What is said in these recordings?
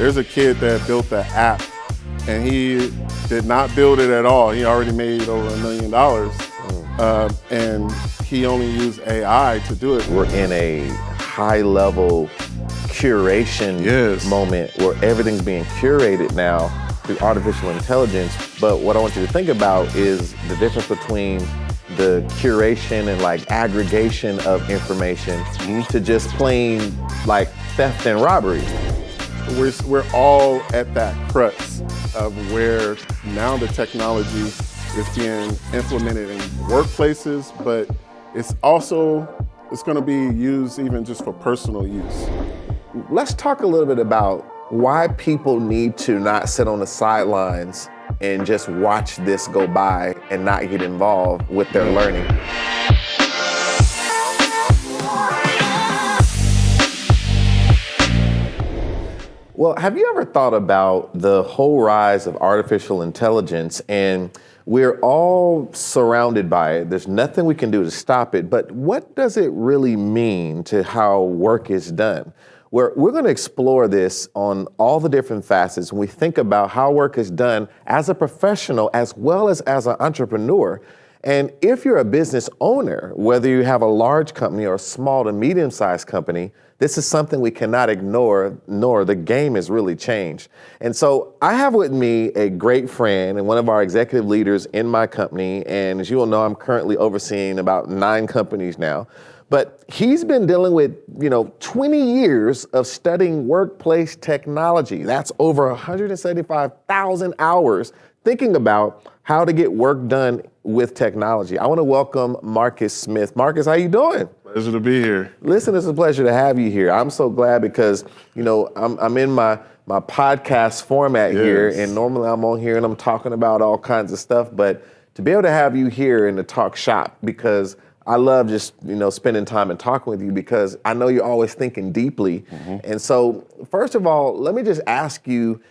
There's a kid that built the app, and he did not build it at all. He already made over $1 million, and he only used AI to do it. We're in a high-level curation moment where everything's being curated now through artificial intelligence. But what I want you to think about is the difference between the curation and like aggregation of information to just plain like theft and robbery. We're all at that crux of where now the technology is being implemented in workplaces, but it's going to be used even just for personal use. Let's talk a little bit about why people need to not sit on the sidelines and just watch this go by and not get involved with their learning. Well, have you ever thought about the whole rise of artificial intelligence? And we're all surrounded by it. There's nothing we can do to stop it, but what does it really mean to how work is done? We're going to explore this on all the different facets when we think about how work is done as a professional as well as an entrepreneur. And if you're a business owner, whether you have a large company or a small to medium-sized company, this is something we cannot ignore, nor the game has really changed. And so I have with me a great friend and one of our executive leaders in my company. And as you all know, I'm currently overseeing about 9 companies now. But he's been dealing with, 20 years of studying workplace technology. That's over 175,000 hours thinking about how to get work done with technology. I want to welcome Marcus Smith. Marcus, how you doing? Pleasure to be here. Listen, it's a pleasure to have you here. I'm so glad because, I'm in my podcast format here, and normally I'm on here and I'm talking about all kinds of stuff, but to be able to have you here and to talk shop, because I love just, spending time and talking with you because I know you're always thinking deeply. And so, first of all, let me just ask you,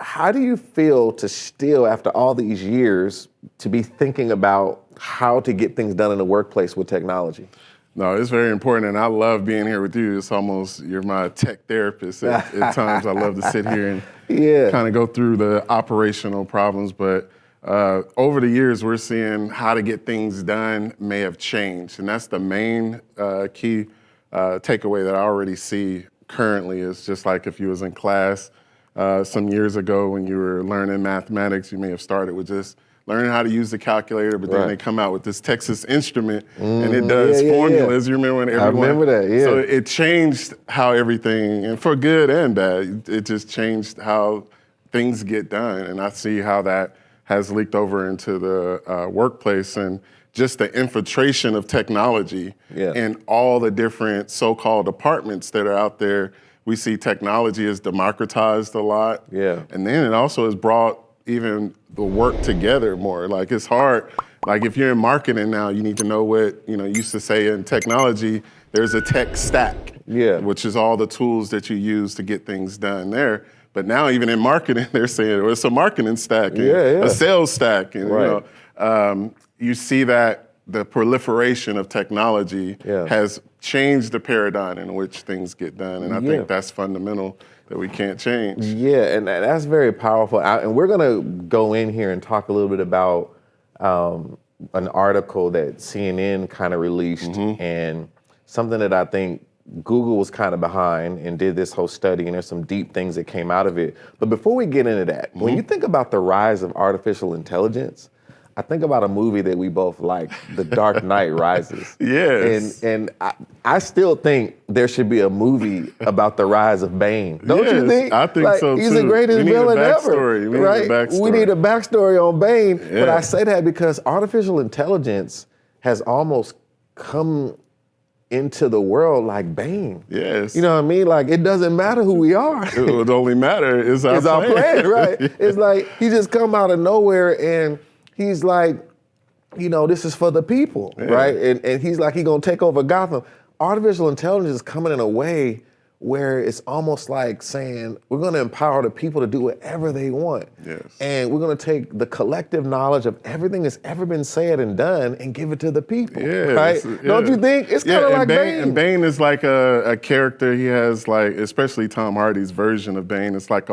how do you feel to still, after all these years, to be thinking about how to get things done in the workplace with technology? No, it's very important, and I love being here with you. It's almost, you're my tech therapist at times. I love to sit here and kind of go through the operational problems, but over the years, we're seeing how to get things done may have changed, and that's the main key takeaway that I already see currently. Is just like if you was in class some years ago when you were learning mathematics, you may have started with just learning how to use the calculator, but then they come out with this Texas Instrument, and it does formulas. You remember when everyone? I remember that, So it changed how everything, and for good and bad, it just changed how things get done, and I see how that has leaked over into the workplace, and just the infiltration of technology in all the different so-called departments that are out there. We see technology is democratized a lot. And then it also has brought even the work together more. Like it's hard, like if you're in marketing now, you need to know what, used to say in technology, there's a tech stack, which is all the tools that you use to get things done there. But now even in marketing, they're saying, well, it's a marketing stack, and a sales stack. And you see that the proliferation of technology has changed the paradigm in which things get done. And I think that's fundamental that we can't change. Yeah, and that's very powerful. And we're gonna go in here and talk a little bit about an article that CNN kind of released, and something that I think Google was kind of behind and did this whole study, and there's some deep things that came out of it. But before we get into that, when you think about the rise of artificial intelligence, I think about a movie that we both like, The Dark Knight Rises. And I still think there should be a movie about the rise of Bane. Don't you think? I think so too. He's the greatest villain ever. We need a backstory on Bane. But I say that because artificial intelligence has almost come into the world like Bane. You know what I mean? Like, it doesn't matter who we are. It would only matter is our plan, right? It's like he just come out of nowhere and he's like, this is for the people, right? And he's like, he's gonna take over Gotham. Artificial intelligence is coming in a way where it's almost like saying we're going to empower the people to do whatever they want. Yes. And we're going to take the collective knowledge of everything that's ever been said and done and give it to the people. Yeah, right? Don't you think? It's kind of like Bane. And Bane is like a character. He has like, especially Tom Hardy's version of Bane, it's like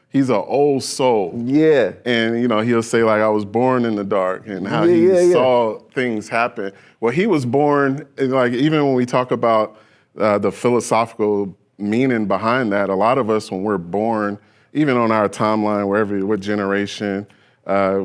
he's an old soul. Yeah. And he'll say like, I was born in the dark, and how he saw things happen. Well, he was born, like even when we talk about the philosophical meaning behind that, a lot of us when we're born, even on our timeline, what generation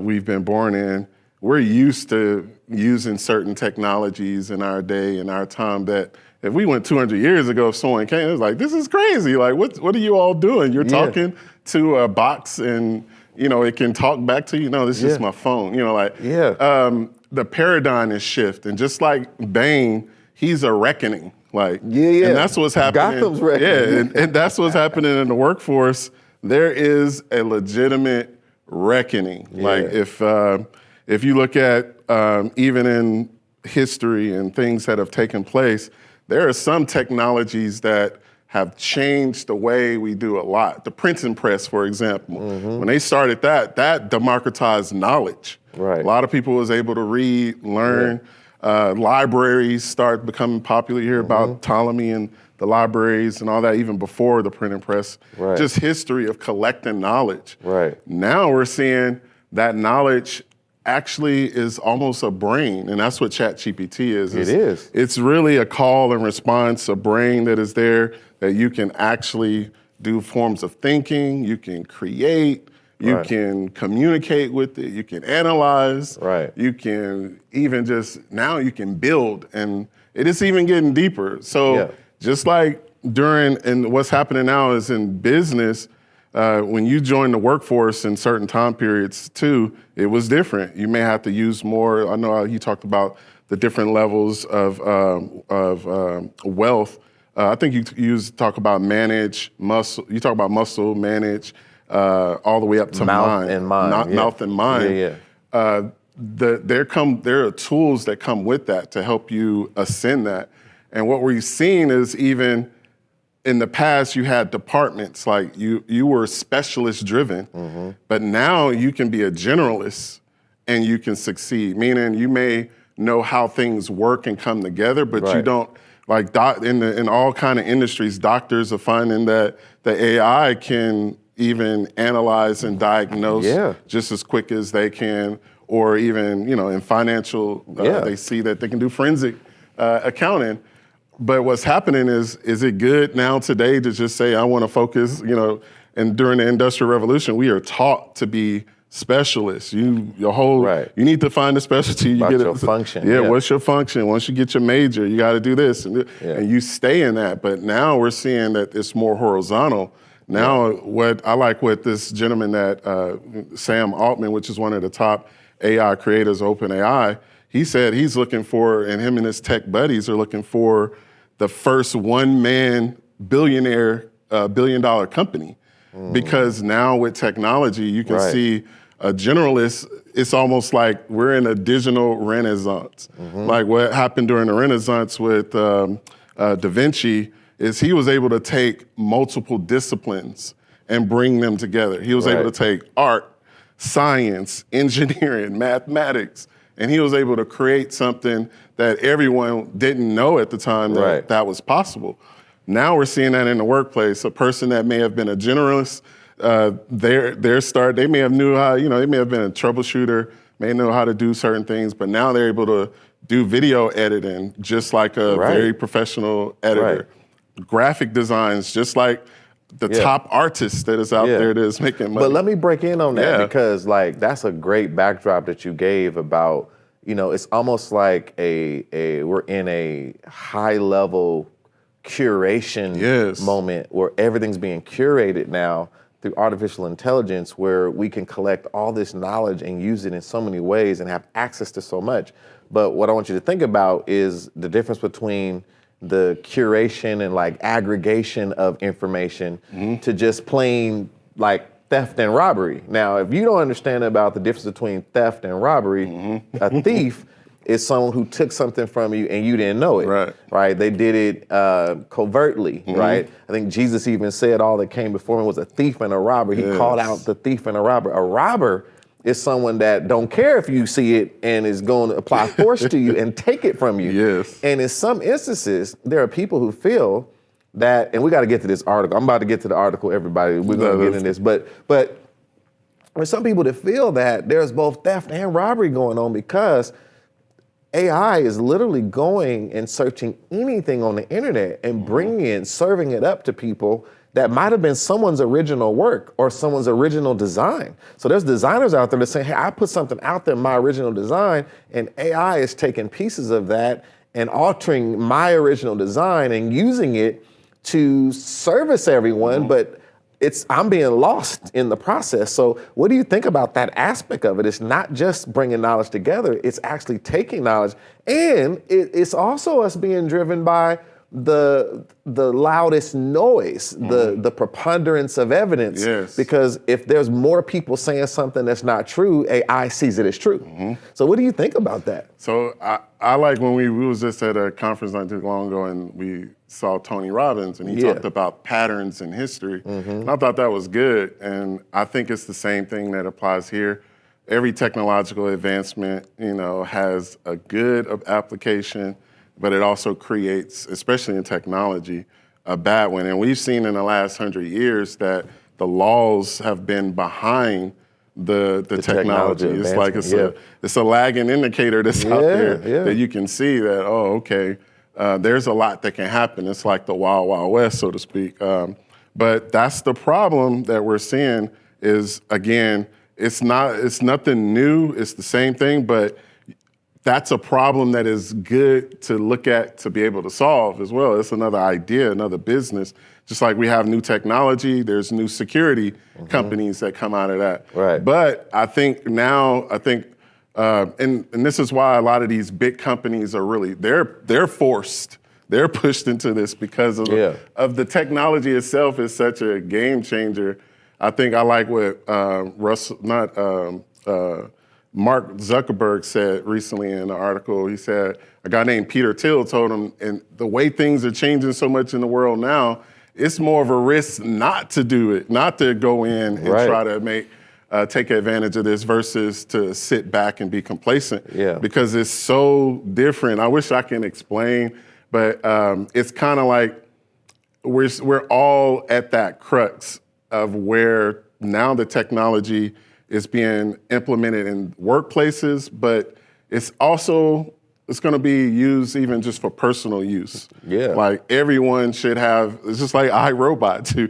we've been born in, we're used to using certain technologies in our day, in our time, that if we went 200 years ago, if someone came, it was like, this is crazy. Like, what are you all doing? You're talking to a box and, it can talk back to you. No, this is just my phone. The paradigm is shift. And just like Bane, he's a reckoning. Like, and that's what's happening. Gotham's reckoning. And that's what's happening in the workforce. There is a legitimate reckoning. Yeah. Like if you look at even in history and things that have taken place, there are some technologies that have changed the way we do a lot. The printing press, for example, when they started that democratized knowledge. Right. A lot of people was able to read, learn. Libraries start becoming popular. You hear about Ptolemy and the libraries and all that, even before the printing press. Right. Just history of collecting knowledge. Right. Now we're seeing that knowledge actually is almost a brain, and that's what ChatGPT is. It is. It's really a call and response, a brain that is there that you can actually do forms of thinking, you can create, you can communicate with it, you can analyze, you can even now you can build, and it is even getting deeper. So just like and what's happening now is in business, when you join the workforce in certain time periods too, it was different. You may have to use more. I know you talked about the different levels of wealth. I think you talk about manage muscle. You talk about muscle, manage, all the way up to mouth and mind. Mouth and mind. There are tools that come with that to help you ascend that. And what we've seen is even in the past, you had departments, like you were specialist driven, but now you can be a generalist and you can succeed, meaning you may know how things work and come together, but you don't, like in all kind of industries, doctors are finding that the AI can even analyze and diagnose just as quick as they can, or even, in financial, they see that they can do forensic accounting. But what's happening is it good now today to just say, I want to focus, and during the Industrial Revolution, we are taught to be specialists. You need to find a specialty. You get your function. What's your function? Once you get your major, you got to do this. And you stay in that. But now we're seeing that it's more horizontal. Now what this gentleman that, Sam Altman, which is one of the top AI creators, OpenAI, he said he's looking for, and him and his tech buddies are looking for the first one-man billionaire, billion-dollar company. Because now with technology, you can see a generalist, it's almost like we're in a digital renaissance. Like what happened during the Renaissance with Da Vinci is he was able to take multiple disciplines and bring them together. He was able to take art, science, engineering, mathematics, and he was able to create something that everyone didn't know at the time that was possible. Now we're seeing that in the workplace. A person that may have been a generalist, they may have knew how, they may have been a troubleshooter, may know how to do certain things, but now they're able to do video editing just like a very professional editor. Graphic designs, just like the top artist that is out there that is making money. But let me break in on that because that's a great backdrop that you gave about, it's almost like we're in a high level curation moment where everything's being curated now through artificial intelligence, where we can collect all this knowledge and use it in so many ways and have access to so much. But what I want you to think about is the difference between the curation and like aggregation of information to just plain like theft and robbery. Now, if you don't understand about the difference between theft and robbery, a thief is someone who took something from you and you didn't know it. Right. They did it covertly, right? I think Jesus even said all that came before him was a thief and a robber. He called out the thief and a robber. A robber is someone that don't care if you see it and is going to apply force to you and take it from you. Yes. And in some instances, there are people who feel that, and we got to get to this article. I'm about to get to the article, everybody. We're going to get in this. But there's some people that feel that there's both theft and robbery going on because AI is literally going and searching anything on the internet and bringing it, serving it up to people that might have been someone's original work or someone's original design. So there's designers out there that say, hey, I put something out there, my original design, and AI is taking pieces of that and altering my original design and using it to service everyone, but I'm being lost in the process. So what do you think about that aspect of it? It's not just bringing knowledge together, it's actually taking knowledge. And it's also us being driven by the loudest noise, the preponderance of evidence. Yes. Because if there's more people saying something that's not true, AI sees it as true. So what do you think about that? So I like when we was just at a conference not too long ago and we saw Tony Robbins and he talked about patterns in history. And I thought that was good. And I think it's the same thing that applies here. Every technological advancement, has a good application, but it also creates, especially in technology, a bad one. And we've seen in the last 100 years that the laws have been behind the technology. It's like it's a lagging indicator that's out there that you can see that, there's a lot that can happen. It's like the Wild Wild West, so to speak. But that's the problem that we're seeing is, again, it's nothing new. It's the same thing, but that's a problem that is good to look at to be able to solve as well. It's another idea, another business. Just like we have new technology, there's new security companies that come out of that. Right. But I think now, and this is why a lot of these big companies are really, they're forced, they're pushed into this because of the technology itself is such a game changer. I think I like what Mark Zuckerberg said recently in an article. He said a guy named Peter Thiel told him, and the way things are changing so much in the world now, it's more of a risk not to do it, not to go in and try to take advantage of this versus to sit back and be complacent. Because it's so different. I wish I can explain, but it's kind of like we're all at that crux of where now the technology is being implemented in workplaces, but it's going to be used even just for personal use. Like everyone should have, it's just like iRobot too.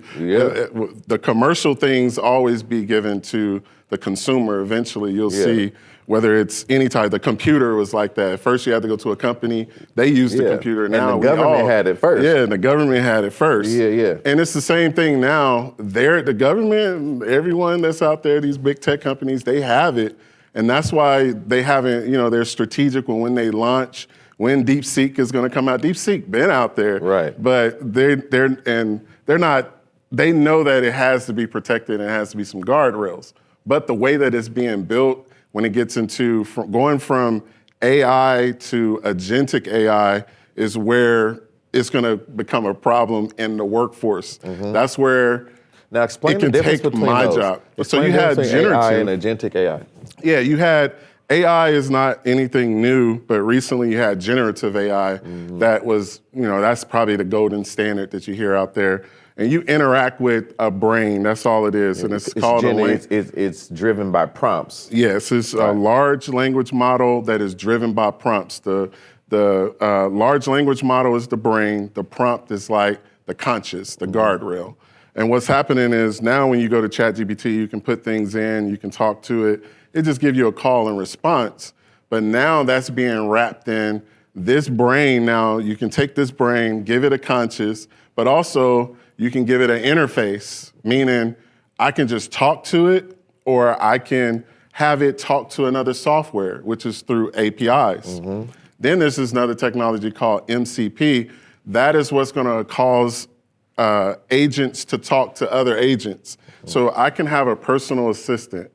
The commercial things always be given to the consumer. Eventually you'll see whether it's any type, the computer was like that. At first you had to go to a company, they used the computer. Now and the government had it first. Yeah, and the government had it first. And it's the same thing now. The government, everyone that's out there, these big tech companies, they have it. And that's why they haven't, they're strategic when they launch, when DeepSeek is going to come out. DeepSeek been out there. But they're not, they know that it has to be protected and it has to be some guardrails. But the way that it's being built, when it gets into going from AI to agentic AI is where it's going to become a problem in the workforce. That's where now explain it can the difference take between my those. job. Explain so you had generative AI and agentic AI. Yeah, you had AI is not anything new, but recently you had generative AI that was, that's probably the golden standard that you hear out there. And you interact with a brain, that's all it is. And it's called it's driven by prompts. Yes, it's a large language model that is driven by prompts. The large language model is the brain. The prompt is like the conscious, the guardrail. And what's happening is now when you go to ChatGPT, you can put things in, you can talk to it. It just gives you a call and response. But now that's being wrapped in this brain. Now you can take this brain, give it a conscious, but also you can give it an interface, meaning I can just talk to it or I can have it talk to another software, which is through APIs. Then there's this another technology called MCP. That is what's going to cause agents to talk to other agents. So I can have a personal assistant.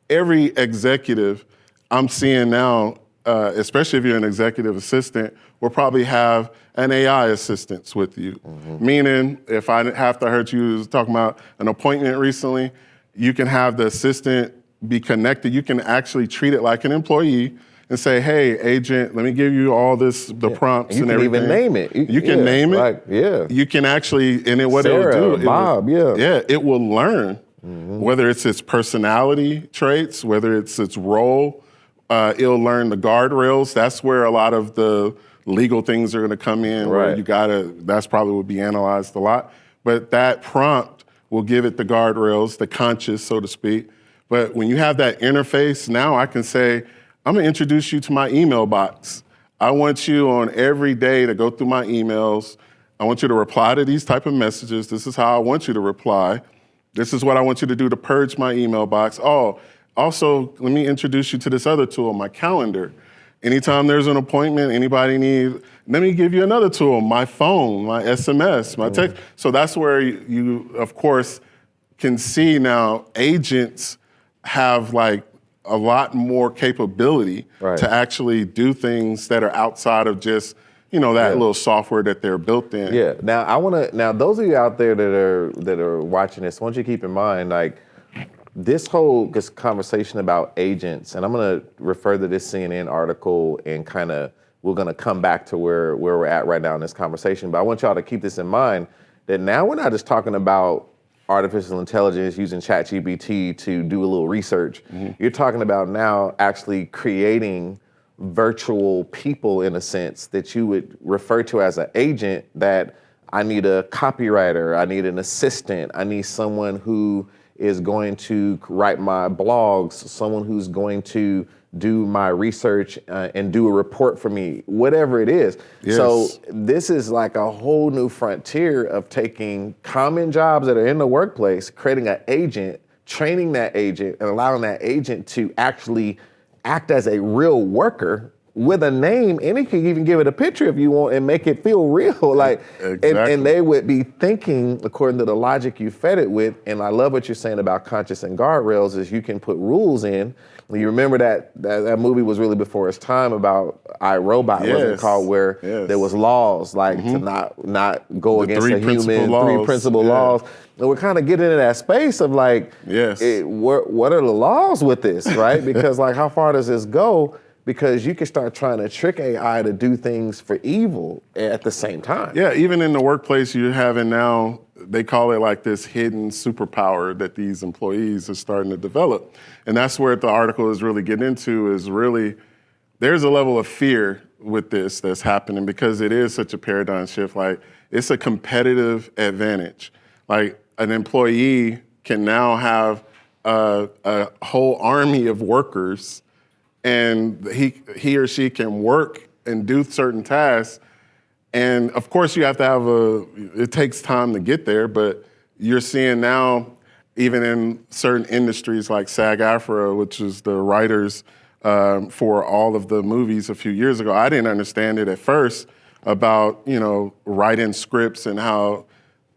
Every executive I'm seeing now especially if you're an executive assistant, will probably have an AI assistant with you. Meaning, if I heard you talking about an appointment recently, you can have the assistant be connected. You can actually treat it like an employee and say, hey, agent, let me give you all the prompts and everything. You can even name it. You can name it. Like, You can actually, and then what Sarah, it'll do, Bob, it will learn whether it's its personality traits, whether it's its role. It'll learn the guardrails. That's where a lot of the legal things are gonna come in, where that's probably will be analyzed a lot. But that prompt will give it the guardrails, the conscious, so to speak. But when you have that interface, now I can say, I'm gonna introduce you to my email box. I want you on every day to go through my emails. I want you to reply to these type of messages. This is how I want you to reply. This is what I want you to do to purge my email box. Oh, also, let me introduce you to this other tool, my calendar. Anytime there's an appointment, anybody need, let me give you another tool, my phone, my SMS, my text. So that's where you, of course, can see now agents have like a lot more capability to actually do things that are outside of just, that little software that they're built in. Yeah. Now those of you out there that are watching this, I want you to keep in mind, like, this whole conversation about agents, and I'm gonna refer to this CNN article and we're gonna come back to where we're at right now in this conversation, but I want y'all to keep this in mind, that now we're not just talking about artificial intelligence using ChatGPT to do a little research. You're talking about now actually creating virtual people, in a sense, that you would refer to as an agent, that I need a copywriter, I need an assistant, I need someone who is going to write my blogs, someone who's going to do my research and do a report for me, whatever it is. Yes. So this is like a whole new frontier of taking common jobs that are in the workplace, creating an agent, training that agent, and allowing that agent to actually act as a real worker with a name, and it can even give it a picture if you want and make it feel real. Like, and they would be thinking according to the logic you fed it with. And I love what you're saying about conscious and guardrails, is you can put rules in. You remember that movie was really before its time about iRobot, wasn't it called, where there was laws like to not go against a human, three principal laws. And we're kind of getting into that space of like, what are the laws with this, right? Because like, how far does this go? Because you can start trying to trick AI to do things for evil at the same time. Yeah, even in the workplace, you're having now, they call it like this hidden superpower that these employees are starting to develop. And that's where the article is really getting into, is really, there's a level of fear with this that's happening because it is such a paradigm shift. Like, it's a competitive advantage. Like, an employee can now have a whole army of workers, and he or she can work and do certain tasks. And of course you have to have it takes time to get there, but you're seeing now, even in certain industries like SAG-AFTRA, which is the writers for all of the movies a few years ago, I didn't understand it at first about, writing scripts and how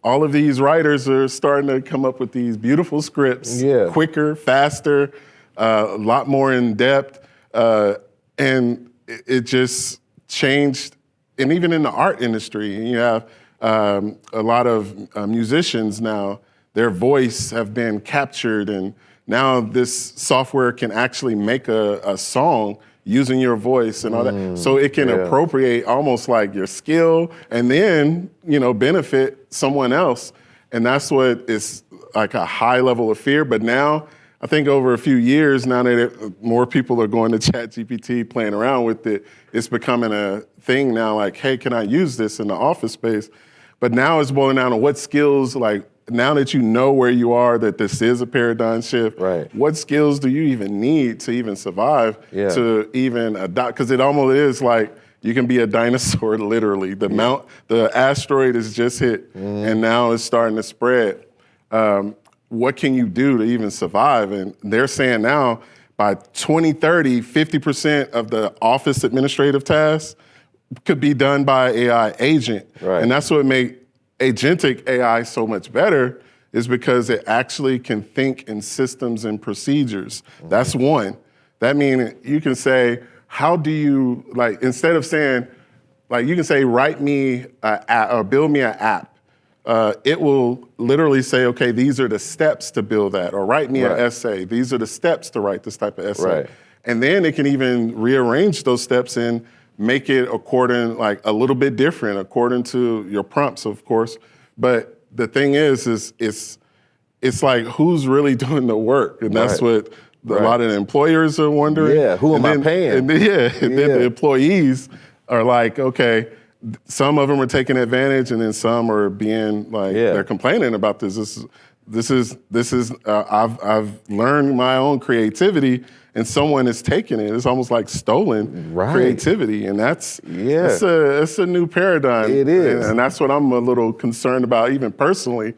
all of these writers are starting to come up with these beautiful scripts, quicker, faster, a lot more in depth. And it just changed. And even in the art industry, you have a lot of musicians now, their voice have been captured, and now this software can actually make a song using your voice and all that. So it can appropriate almost like your skill and then, benefit someone else. And that's what is like a high level of fear. But now, I think over a few years, now that more people are going to ChatGPT, playing around with it, it's becoming a thing now, like, hey, can I use this in the office space? But now it's boiling down to what skills, like, now that you know where you are, that this is a paradigm shift, what skills do you even need to even survive, to even adopt? Because it almost is like you can be a dinosaur, literally. The asteroid has just hit, and now it's starting to spread. What can you do to even survive? And they're saying now, by 2030, 50% of the office administrative tasks could be done by AI agent. And that's what made agentic AI so much better, is because it actually can think in systems and procedures. That's one. That means you can say, how do you, like, instead of saying, like, you can say, write me or build me an app. It will literally say, okay, these are the steps to build that, or write me an essay. These are the steps to write this type of essay. Right. And then it can even rearrange those steps and make it according, like a little bit different according to your prompts, of course. But the thing is it's like, who's really doing the work? And that's what a lot of the employers are wondering. Yeah, who am I paying? And then, and then the employees are like, okay, some of them are taking advantage, and then some are being like, they're complaining about this. I've learned my own creativity, and someone is taking it. It's almost like stolen creativity, and it's a new paradigm. It is, and that's what I'm a little concerned about, even personally.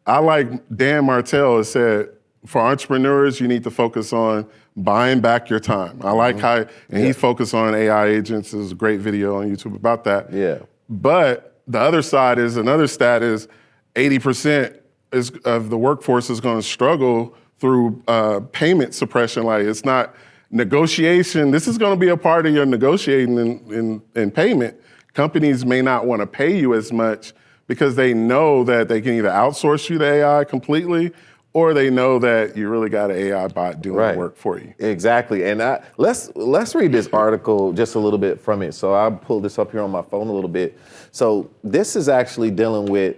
I like Dan Martell has said, for entrepreneurs, you need to focus on buying back your time. I like how, and he focused on AI agents. There's a great video on YouTube about that. Yeah. But the other side is, another stat is 80% of the workforce is going to struggle through payment suppression. Like, it's not negotiation. This is going to be a part of your negotiating in payment. Companies may not want to pay you as much because they know that they can either outsource you to AI completely, or they know that you really got an AI bot doing the work for you. Exactly, and let's read this article just a little bit from it. So I'll pull this up here on my phone a little bit. So this is actually dealing with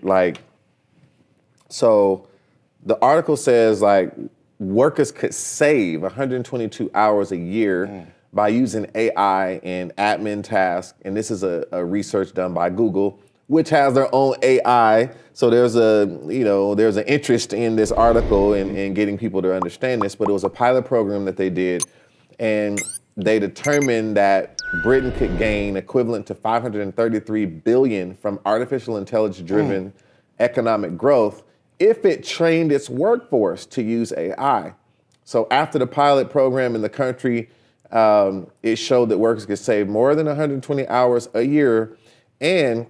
so the article says workers could save 122 hours a year by using AI in admin tasks, and this is a research done by Google, which has their own AI. So there's an interest in this article and getting people to understand this, but it was a pilot program that they did, and they determined that Britain could gain equivalent to 533 billion from artificial intelligence-driven economic growth if it trained its workforce to use AI. So after the pilot program in the country, it showed that workers could save more than 120 hours a year, and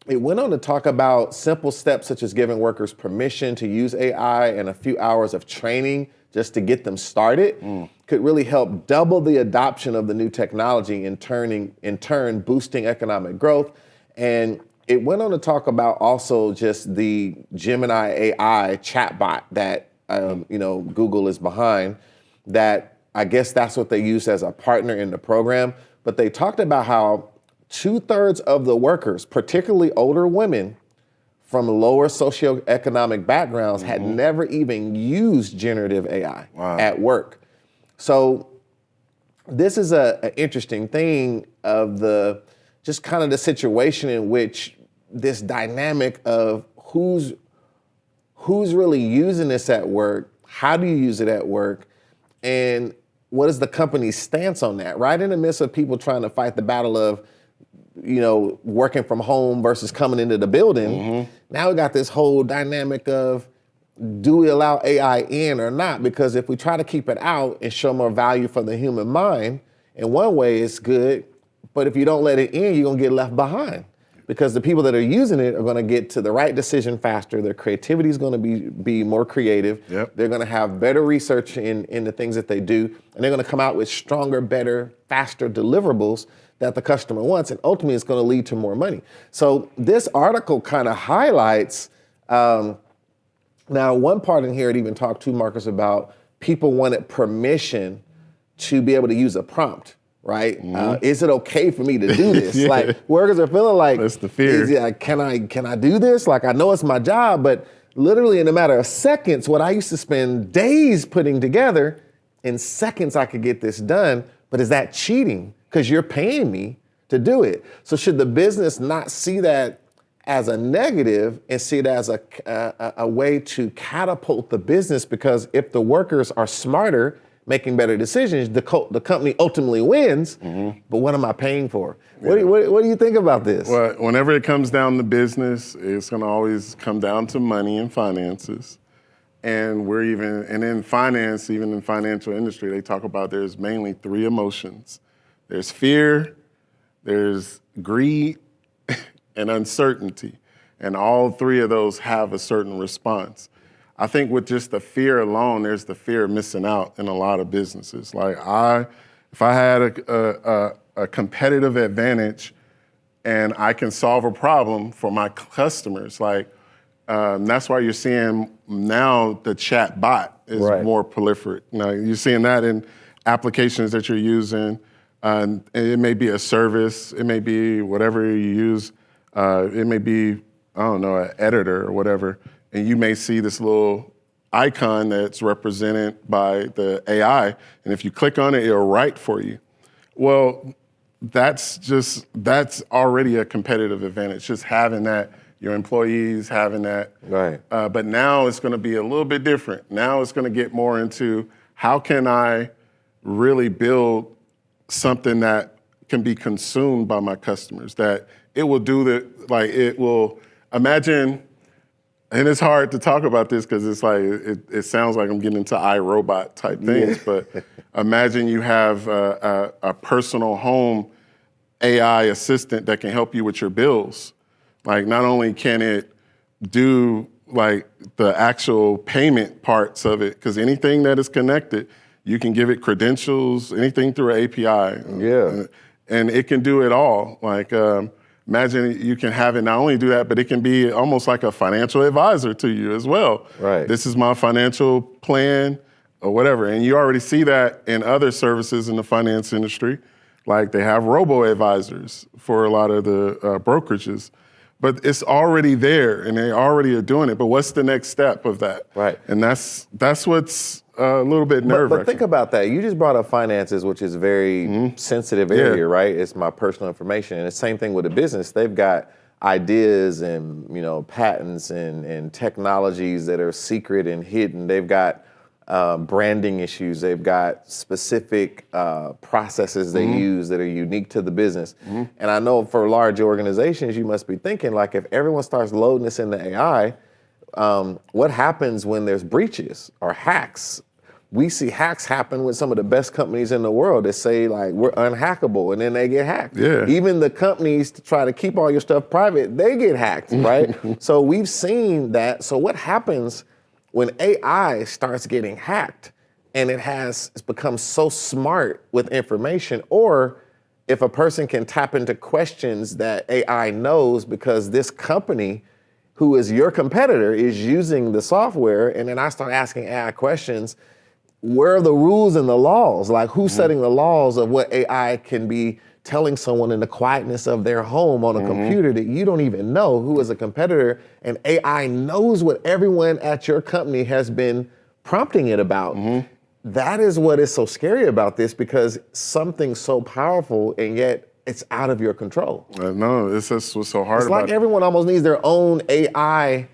it went on to talk about simple steps such as giving workers permission to use AI and a few hours of training just to get them started could really help double the adoption of the new technology, in turn boosting economic growth. And it went on to talk about also just the Gemini AI chatbot that Google is behind, that I guess that's what they use as a partner in the program. But they talked about how 2/3 of the workers, particularly older women from lower socioeconomic backgrounds, had never even used generative AI at work. So this is an interesting thing of the just kind of the situation in which this dynamic of who's really using this at work, how do you use it at work, and what is the company's stance on that? Right in the midst of people trying to fight the battle of working from home versus coming into the building. Now we got this whole dynamic of, do we allow AI in or not? Because if we try to keep it out and show more value for the human mind, in one way it's good, but if you don't let it in, you're gonna get left behind. Because the people that are using it are gonna get to the right decision faster, their creativity is gonna be more creative, they're gonna have better research in the things that they do, and they're gonna come out with stronger, better, faster deliverables that the customer wants, and ultimately it's going to lead to more money. So this article kind of highlights, now one part in here, it even talked to Marcus about people wanted permission to be able to use a prompt, right? Is it okay for me to do this? Like, workers are feeling like, that's the fear. Can I do this? Like, I know it's my job, but literally in a matter of seconds, what I used to spend days putting together, in seconds I could get this done. But is that cheating? Because you're paying me to do it. So should the business not see that as a negative and see it as a way to catapult the business? Because if the workers are smarter, making better decisions, the company ultimately wins. But what am I paying for? What do you think about this? Well, whenever it comes down to business, it's going to always come down to money and finances. And in finance, even in financial industry, they talk about there's mainly 3 emotions. There's fear, there's greed, and uncertainty. And all 3 of those have a certain response. I think with just the fear alone, there's the fear of missing out in a lot of businesses. Like, if I had a competitive advantage and I can solve a problem for my customers, like that's why you're seeing now the chat bot is more proliferate. Now you're seeing that in applications that you're using. It may be a service, it may be whatever you use, it may be, I don't know, an editor or whatever, and you may see this little icon that's represented by the AI, and if you click on it, it'll write for you. Well, that's already a competitive advantage, just having that, your employees having that. Right. But now it's gonna be a little bit different. Now it's gonna get more into how can I really build something that can be consumed by my customers, that it will do it will, imagine, and it's hard to talk about this because it's like, it sounds like I'm getting into iRobot type things, but imagine you have a personal home AI assistant that can help you with your bills. Like not only can it do like the actual payment parts of it, because anything that is connected, you can give it credentials, anything through an API. Yeah. And it can do it all. Like, imagine you can have it not only do that, but it can be almost like a financial advisor to you as well. Right. This is my financial plan or whatever. And you already see that in other services in the finance industry. Like they have robo-advisors for a lot of the brokerages. But it's already there and they already are doing it. But what's the next step of that? Right. And that's what's a little bit nerve-wracking. But think about that. You just brought up finances, which is a very sensitive area, right? It's my personal information. And the same thing with a business. They've got ideas and patents and technologies that are secret and hidden. They've got branding issues. They've got specific processes they use that are unique to the business. And I know for large organizations, you must be thinking, like, if everyone starts loading this into AI, what happens when there's breaches or hacks? We see hacks happen with some of the best companies in the world that say, like, we're unhackable, and then they get hacked. Yeah. Even the companies to try to keep all your stuff private, they get hacked, right? So we've seen that. So what happens when AI starts getting hacked and it's become so smart with information, or if a person can tap into questions that AI knows because this company who is your competitor is using the software, and then I start asking AI questions, where are the rules and the laws? Like, who's setting the laws of what AI can be telling someone in the quietness of their home on a computer that you don't even know, who is a competitor, and AI knows what everyone at your company has been prompting it about. That is what is so scary about this, because something so powerful and yet it's out of your control. No, it's just what's so hard It's about like it. everyone almost needs their own AI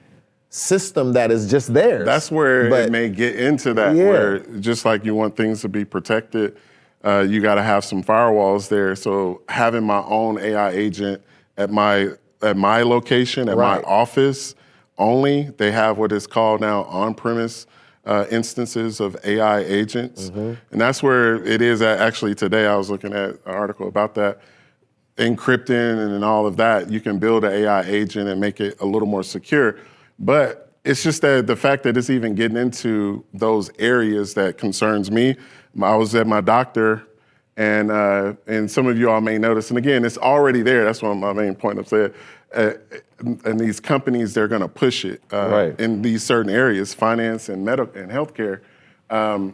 system that is just theirs. That's where it may get into that, where just like you want things to be protected, you got to have some firewalls there. So having my own AI agent at my location, at my office only, they have what is called now on-premise instances of AI agents. And that's where it is at. Actually, today I was looking at an article about that. Encrypting and all of that, you can build an AI agent and make it a little more secure. But it's just that the fact that it's even getting into those areas that concerns me. I was at my doctor, and some of you all may notice, and again, it's already there. That's one of my main point of saying. And these companies, they're going to push it in these certain areas, finance and medical and healthcare.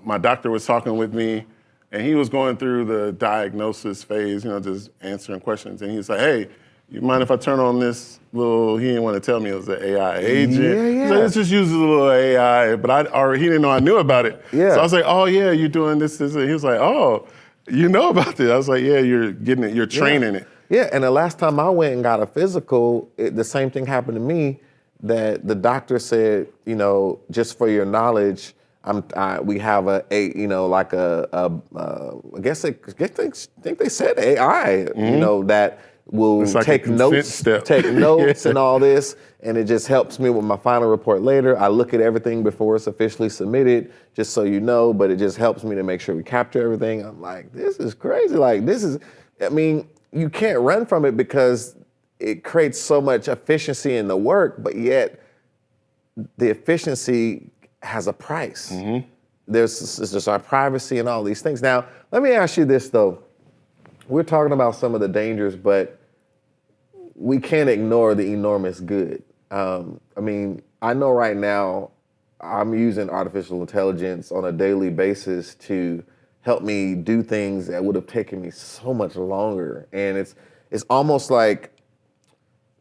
My doctor was talking with me, and he was going through the diagnosis phase, just answering questions. And he was like, "Hey, you mind if I turn on this little?" He didn't want to tell me it was an AI agent. He's like, "Let's just use a little AI." But he didn't know I knew about it. So I was like, "Oh yeah, you're doing this." He was like, "Oh, you know about this?" I was like, "Yeah, you're getting it. You're training it." Yeah, and the last time I went and got a physical, the same thing happened to me. That the doctor said, just for your knowledge, we have I guess they think they said AI, that will like take notes, and all this, and it just helps me with my final report later. I look at everything before it's officially submitted, just so you know, but it just helps me to make sure we capture everything. I'm like, this is crazy. Like, you can't run from it because it creates so much efficiency in the work, but yet the efficiency has a price. there's just our privacy and all these things. Now, let me ask you this though. We're talking about some of the dangers, but we can't ignore the enormous good. I mean, I know right now I'm using artificial intelligence on a daily basis to help me do things that would have taken me so much longer. And it's almost like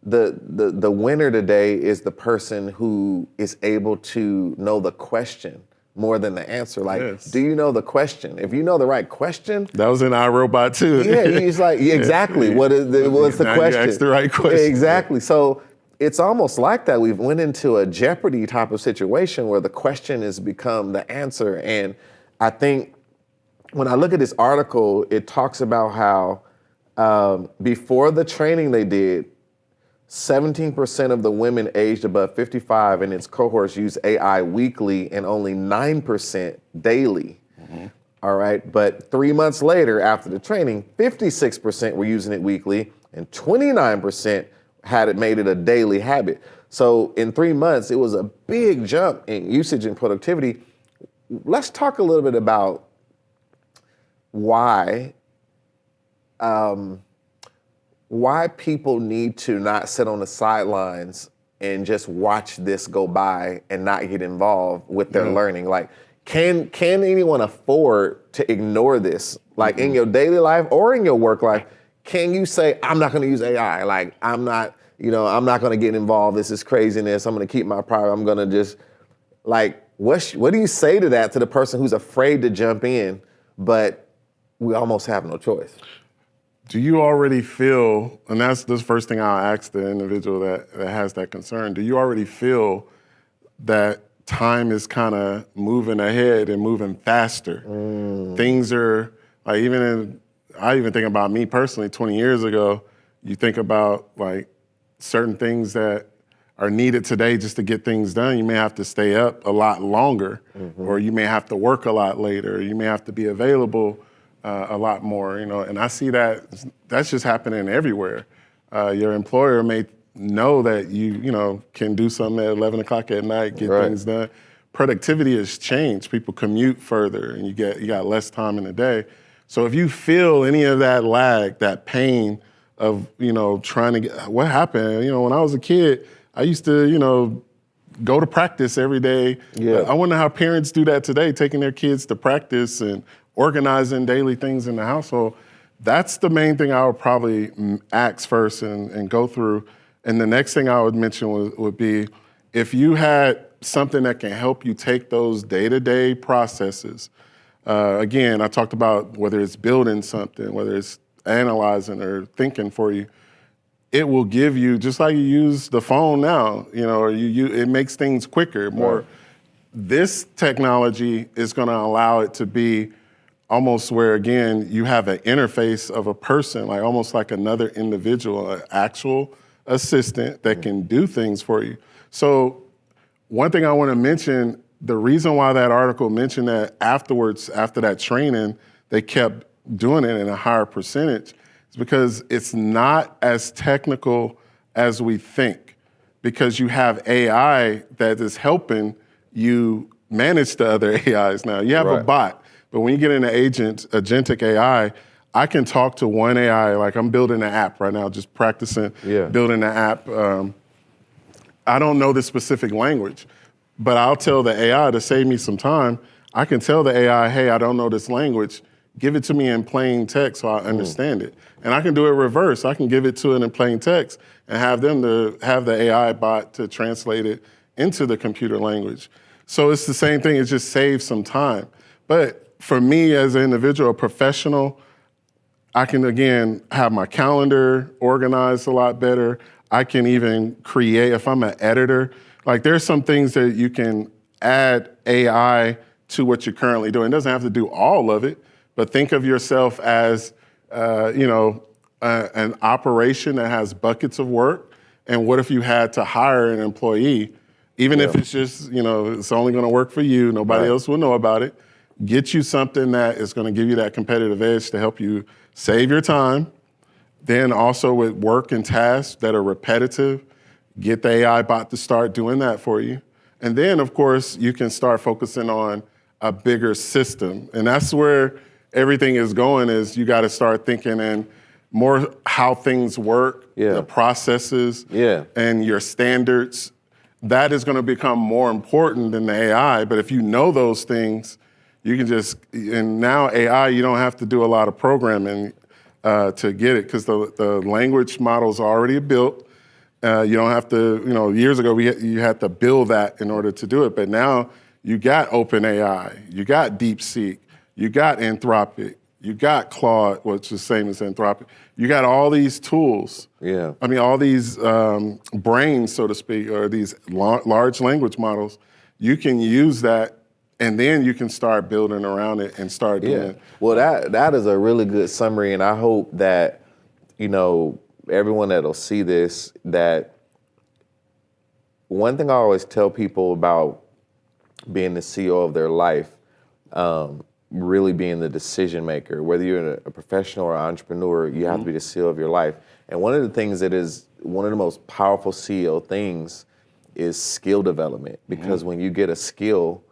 the winner today is the person who is able to know the question more than the answer. Like, Yes. do you know the question? If you know the right question, That was in iRobot too. yeah, he's like, yeah, exactly. What's the Now question? You asked the right question. Exactly. So it's almost like that. We've went into a Jeopardy type of situation where the question has become the answer. And I think when I look at this article, it talks about how before the training they did, 17% of the women aged above 55 in its cohorts use AI weekly and only 9% daily. Mm-hmm. All right. But 3 months later, after the training, 56% were using it weekly and 29% made it a daily habit. So in 3 months, it was a big jump in usage and productivity. Let's talk a little bit about why people need to not sit on the sidelines and just watch this go by and not get involved with their learning. Like, can anyone afford to ignore this? Like in your daily life or in your work life, can you say, I'm not gonna use AI? Like, I'm not gonna get involved. This is craziness. I'm gonna keep my private. I'm gonna just, like, what do you say to that, to the person who's afraid to jump in, but we almost have no choice? Do you already feel, and that's the first thing I'll ask the individual that has that concern, do you already feel that time is kind of moving ahead and moving faster? Things are, like, I even think about me personally, 20 years ago, you think about like certain things that are needed today just to get things done. You may have to stay up a lot longer, or you may have to work a lot later, you may have to be available a lot more, and I see that's just happening everywhere. Your employer may know that you can do something at 11 o'clock at night, get things done. Productivity has changed. People commute further and you got less time in the day. So if you feel any of that lag, that pain of, trying to get, what happened? When I was a kid, I used to, go to practice every day. Yeah. I wonder how parents do that today, taking their kids to practice and organizing daily things in the household. That's the main thing I would probably ask first and go through. And the next thing I would mention would be, if you had something that can help you take those day-to-day processes. Again, I talked about whether it's building something, whether it's analyzing or thinking for you. It will give you, just like you use the phone now, it makes things quicker, more. Right. This technology is going to allow it to be almost where, again, you have an interface of a person, like almost like another individual, an actual assistant that can do things for you. So one thing I want to mention, the reason why that article mentioned that afterwards, after that training, they kept doing it in a higher percentage, is because it's not as technical as we think, because you have AI that is helping you manage the other AIs now. You have a bot. But when you get into agentic AI, I can talk to one AI, like I'm building an app right now, just practicing building an app. I don't know the specific language, but I'll tell the AI to save me some time. I can tell the AI, hey, I don't know this language. Give it to me in plain text so I understand it. And I can do it reverse. I can give it to it in plain text and have the AI bot to translate it into the computer language. So it's the same thing, it just saves some time. But for me as an individual, a professional, I can, again, have my calendar organized a lot better. I can even create, if I'm an editor, like there's some things that you can add AI to what you're currently doing. It doesn't have to do all of it, but think of yourself as, an operation that has buckets of work. And what if you had to hire an employee, even if it's just, it's only gonna work for you, nobody else will know about it. Get you something that is going to give you that competitive edge to help you save your time. Then also with work and tasks that are repetitive, get the AI bot to start doing that for you. And then, of course, you can start focusing on a bigger system. And that's where everything is going, is you got to start thinking in more how things work, the processes, and your standards. That is going to become more important than the AI. But if you know those things, you can just, and now AI, you don't have to do a lot of programming to get it, because the language models are already built. You don't have to, years ago you had to build that in order to do it. But now you got OpenAI, you got DeepSeek, you got Anthropic, you got Claude, which is the same as Anthropic. You got all these tools. Yeah. I mean, all these brains, so to speak, or these large language models. You can use that, and then you can start building around it and start doing it. Well, that is a really good summary, and I hope that, everyone that'll see this, that one thing I always tell people about being the CEO of their life, really being the decision maker, whether you're a professional or entrepreneur, you have to be the CEO of your life. And one of the things that is one of the most powerful CEO things is skill development, because when you get a skill,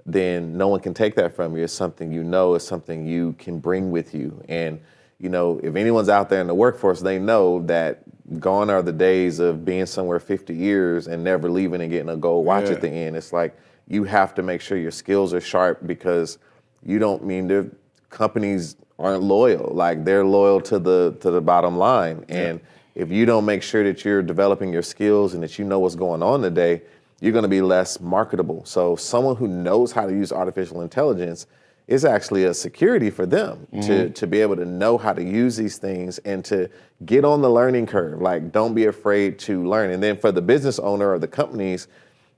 then no one can take that from you. It's something it's something you can bring with you. And if anyone's out there in the workforce, they know that gone are the days of being somewhere 50 years and never leaving and getting a gold watch at the end. It's like, you have to make sure your skills are sharp, because the companies aren't loyal. Like, they're loyal to the bottom line. And if you don't make sure that you're developing your skills and that you know what's going on today, you're going to be less marketable. So someone who knows how to use artificial intelligence is actually a security for them to be able to know how to use these things and to get on the learning curve. Like, don't be afraid to learn. And then for the business owner or the companies,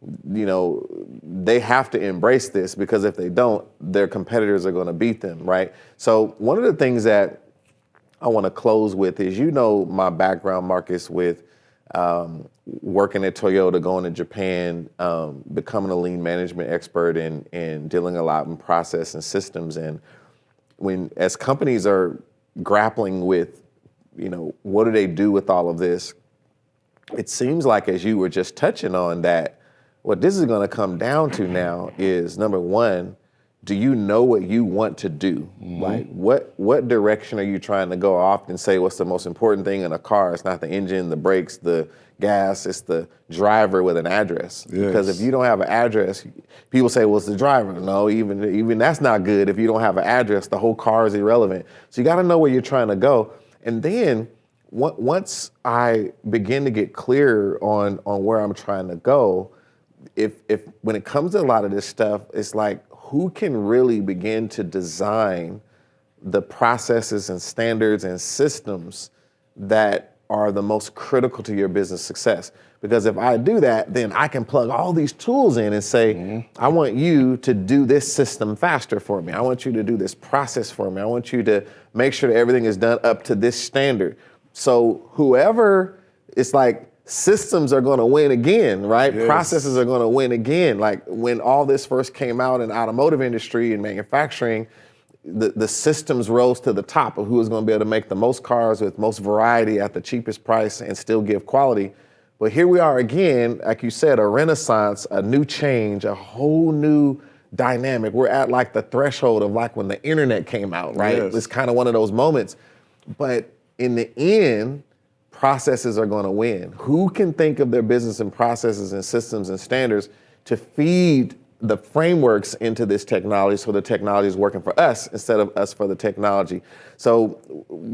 they have to embrace this, because if they don't, their competitors are going to beat them, right? So one of the things that I want to close with is, my background, Marcus, with working at Toyota, going to Japan, becoming a lean management expert, and dealing a lot in process and systems. And as companies are grappling with, what do they do with all of this? It seems like, as you were just touching on, that what this is going to come down to now is, number one, do you know what you want to do? Like, what direction are you trying to go? I often say, what's the most important thing in a car? It's not the engine, the brakes, the gas, it's the driver with an address. Yes. Because if you don't have an address, people say, well, it's the driver. No, even that's not good. If you don't have an address, the whole car is irrelevant. So you got to know where you're trying to go. And then once I begin to get clear on where I'm trying to go, if when it comes to a lot of this stuff, it's like, who can really begin to design the processes and standards and systems that are the most critical to your business success? Because if I do that, then I can plug all these tools in and say, I want you to do this system faster for me. I want you to do this process for me. I want you to make sure that everything is done up to this standard. So whoever, it's like, systems are going to win again, right? Yes. Processes are going to win again. Like, when all this first came out in the automotive industry and manufacturing, the systems rose to the top of who was going to be able to make the most cars with most variety at the cheapest price and still give quality. But here we are again, like you said, a renaissance, a new change, a whole new dynamic. We're at like the threshold of like when the internet came out, right? Yes. It's kind of one of those moments. But in the end, processes are going to win. Who can think of their business and processes and systems and standards to feed the frameworks into this technology, so the technology is working for us instead of us for the technology? So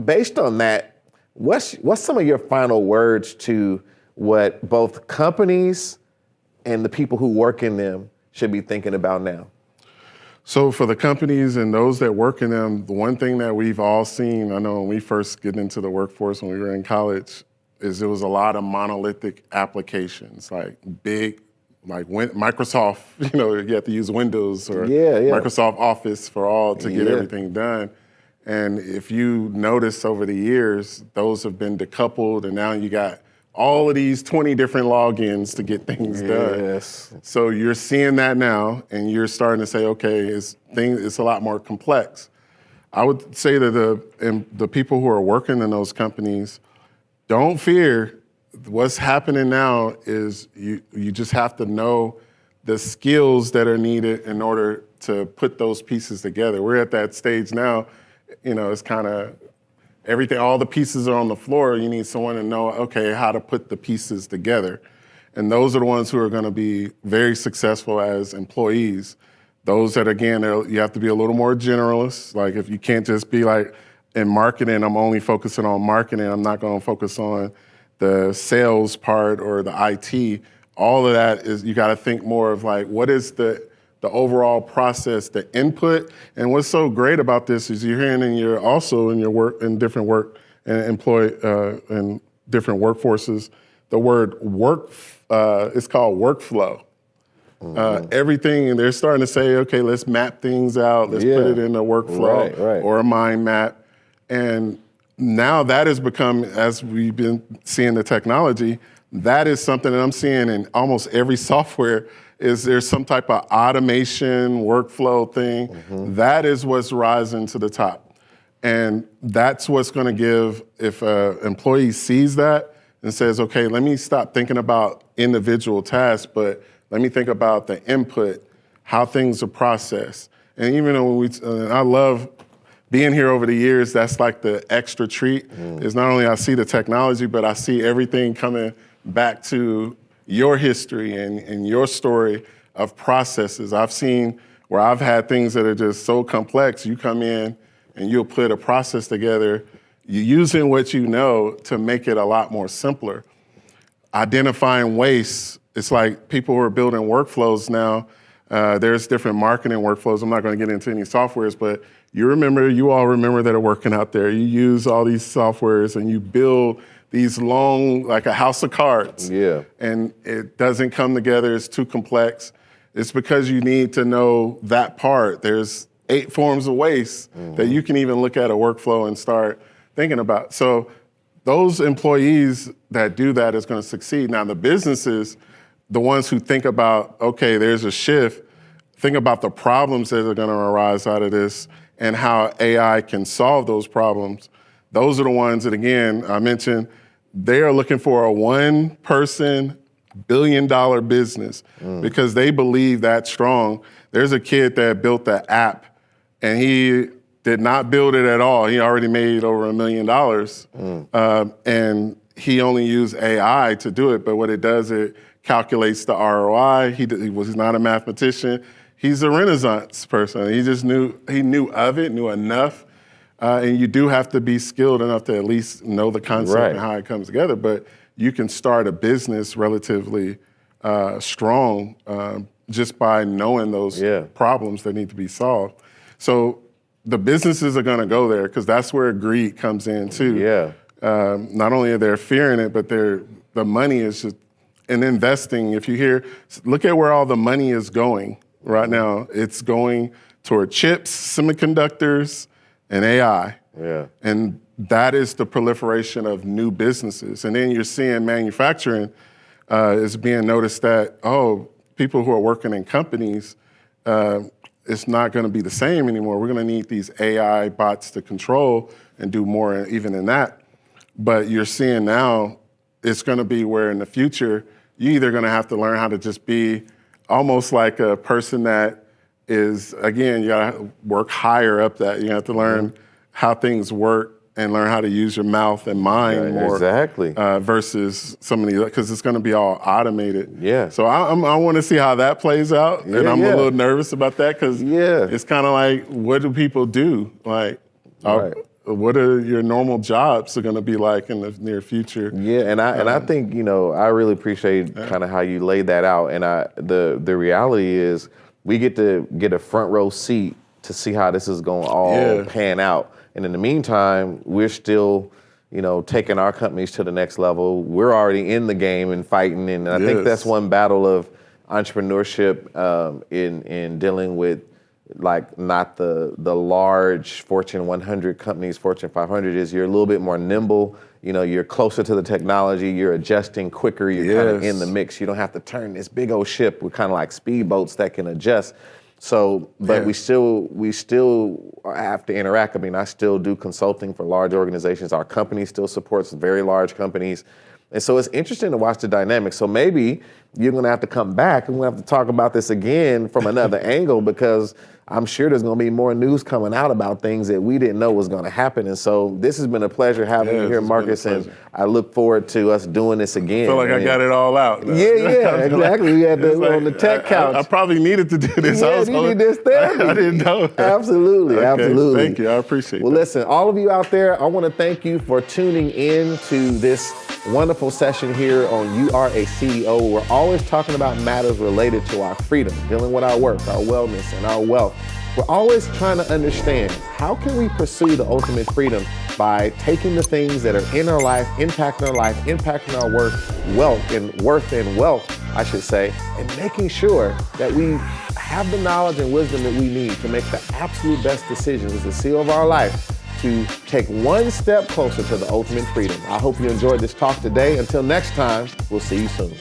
based on that, what's some of your final words to what both companies and the people who work in them should be thinking about now? So for the companies and those that work in them, the one thing that we've all seen, I know when we first get into the workforce when we were in college, is there was a lot of monolithic applications, like big, like Microsoft, you have to use Windows or Microsoft Office for all to get everything done. And if you notice over the years, those have been decoupled, and now you got all of these 20 different logins to get things done. Yes. So you're seeing that now, and you're starting to say, okay, it's a lot more complex. I would say that the people who are working in those companies, don't fear. What's happening now is you just have to know the skills that are needed in order to put those pieces together. We're at that stage now, it's kind of everything, all the pieces are on the floor. You need someone to know, okay, how to put the pieces together. And those are the ones who are going to be very successful as employees. Those that, again, you have to be a little more generalist. Like if you can't just be like, in marketing, I'm only focusing on marketing. I'm not going to focus on the sales part or the IT. All of that is, you got to think more of like, what is the overall process, the input. And what's so great about this is you're hearing in your work, in different work and in different workforces, the word work, it's called workflow. Everything, and they're starting to say, okay, let's map things out. Let's put it in a workflow or a mind map. And now that has become, as we've been seeing the technology, that is something that I'm seeing in almost every software. Is there's some type of automation workflow thing. That is what's rising to the top. And that's what's going to give, if an employee sees that and says, okay, let me stop thinking about individual tasks, but let me think about the input, how things are processed. And even though I love being here over the years, that's like the extra treat. Is not only I see the technology, but I see everything coming back to your history and your story of processes. I've seen where I've had things that are just so complex. You come in and you'll put a process together, you're using what you know to make it a lot more simpler. Identifying waste, it's like people who are building workflows now. There's different marketing workflows. I'm not going to get into any softwares, but you all remember that are working out there. You use all these softwares and you build these long, like a house of cards. Yeah. And it doesn't come together, it's too complex. It's because you need to know that part. There's 8 forms of waste that you can even look at a workflow and start thinking about. So those employees that do that is going to succeed. Now the businesses, the ones who think about, okay, there's a shift, think about the problems that are going to arise out of this and how AI can solve those problems. Those are the ones that, again, I mentioned, they are looking for a one-person, billion-dollar business because they believe that strong. There's a kid that built the app, and he did not build it at all. He already made over $1 million, and he only used AI to do it. But what it does, it calculates the ROI. He's not a mathematician. He's a Renaissance person. He just knew enough. And you do have to be skilled enough to at least know the concept and how it comes together. But you can start a business relatively strong just by knowing those problems that need to be solved. So the businesses are going to go there because that's where greed comes in too. Not only are they fearing it, but the money is just in investing. If you look at where all the money is going right now. It's going toward chips, semiconductors, and AI. And that is the proliferation of new businesses. And then you're seeing manufacturing is being noticed that, people who are working in companies, it's not going to be the same anymore. We're going to need these AI bots to control and do more even in that. But you're seeing now it's going to be where in the future, you're either going to have to learn how to just be almost like a person that is, again, you got to work higher up that. You have to learn how things work and learn how to use your mouth and mind more. Versus somebody, because it's going to be all automated. So I want to see how that plays out. And I'm a little nervous about that because it's kind of like, what do people do? Like, what are your normal jobs are going to be like in the near future? And I think, I really appreciate kind of how you laid that out. And the reality is we get to get a front row seat to see how this is going to all pan out. And in the meantime, we're still, taking our companies to the next level. We're already in the game and fighting. And I think that's one battle of entrepreneurship in dealing with, like, not the large Fortune 100 companies, Fortune 500 is you're a little bit more nimble. You're closer to the technology. You're adjusting quicker. You're kind of in the mix. You don't have to turn this big old ship. We're kind of like speedboats that can adjust. So, but we still have to interact. I mean, I still do consulting for large organizations. Our company still supports very large companies. And so it's interesting to watch the dynamic. So maybe you're gonna have to come back and we'll have to talk about this again from another angle, because I'm sure there's gonna be more news coming out about things that we didn't know was gonna happen. And so this has been a pleasure having you here, Marcus, and I look forward to us doing this again. I feel like I got it all out. Yeah, exactly. We had on the tech couch. I probably needed to do this. Yeah, you need this therapy. I didn't know. Absolutely, Okay, absolutely. Thank you, I appreciate it. Well, listen, all of you out there, I wanna thank you for tuning in to this wonderful session here on You Are a CEO. We're always talking about matters related to our freedom, dealing with our work, our wellness, and our wealth. We're always trying to understand, how can we pursue the ultimate freedom by taking the things that are in our life, impacting our worth and wealth, I should say, and making sure that we have the knowledge and wisdom that we need to make the absolute best decisions as the CEO of our life to take one step closer to the ultimate freedom. I hope you enjoyed this talk today. Until next time, we'll see you soon.